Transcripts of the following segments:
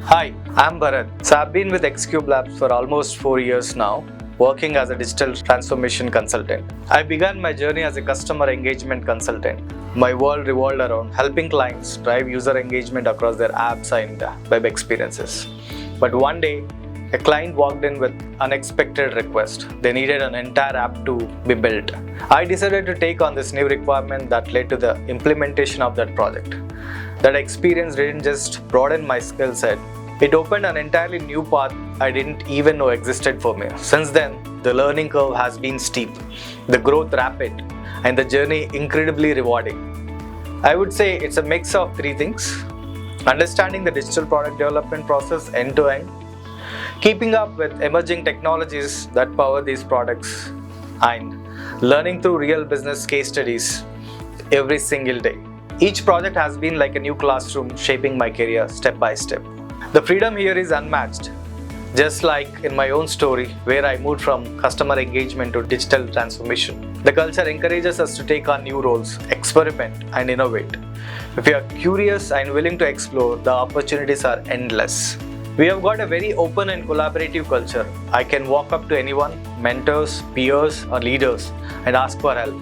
Hi, I'm Bharath. So I've been with XCube Labs for almost 4 years now, working as a digital transformation consultant. I began my journey as a customer engagement consultant. My world revolved around helping clients drive user engagement across their apps and web experiences. But one day, a client walked in with unexpected request. They needed an entire app to be built. I decided to take on this new requirement that led to the implementation of that project. That experience didn't just broaden my skill set, it opened an entirely new path I didn't even know existed for me. Since then, the learning curve has been steep, the growth rapid, and the journey incredibly rewarding. I would say it's a mix of three things: understanding the digital product development process end to end, keeping up with emerging technologies that power these products, and learning through real business case studies every single day. Each project has been like a new classroom shaping my career step by step. The freedom here is unmatched. Just like in my own story, where I moved from customer engagement to digital transformation. The culture encourages us to take on new roles, experiment, and innovate. If you are curious and willing to explore, the opportunities are endless. We have got a very open and collaborative culture. I can walk up to anyone, mentors, peers, or leaders, and ask for help.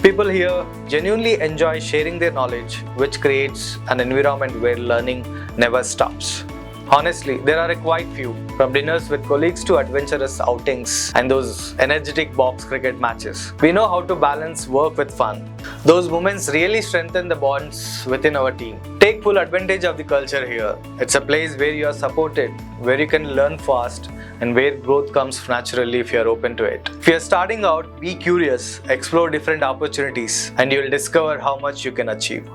People here genuinely enjoy sharing their knowledge, which creates an environment where learning never stops. Honestly, there are quite few, from dinners with colleagues to adventurous outings and those energetic box cricket matches. We know how to balance work with fun. Those moments really strengthen the bonds within our team. Take full advantage of the culture here. It's a place where you are supported, where you can learn fast, and where growth comes naturally if you are open to it. If you are starting out, be curious, explore different opportunities, and you will discover how much you can achieve.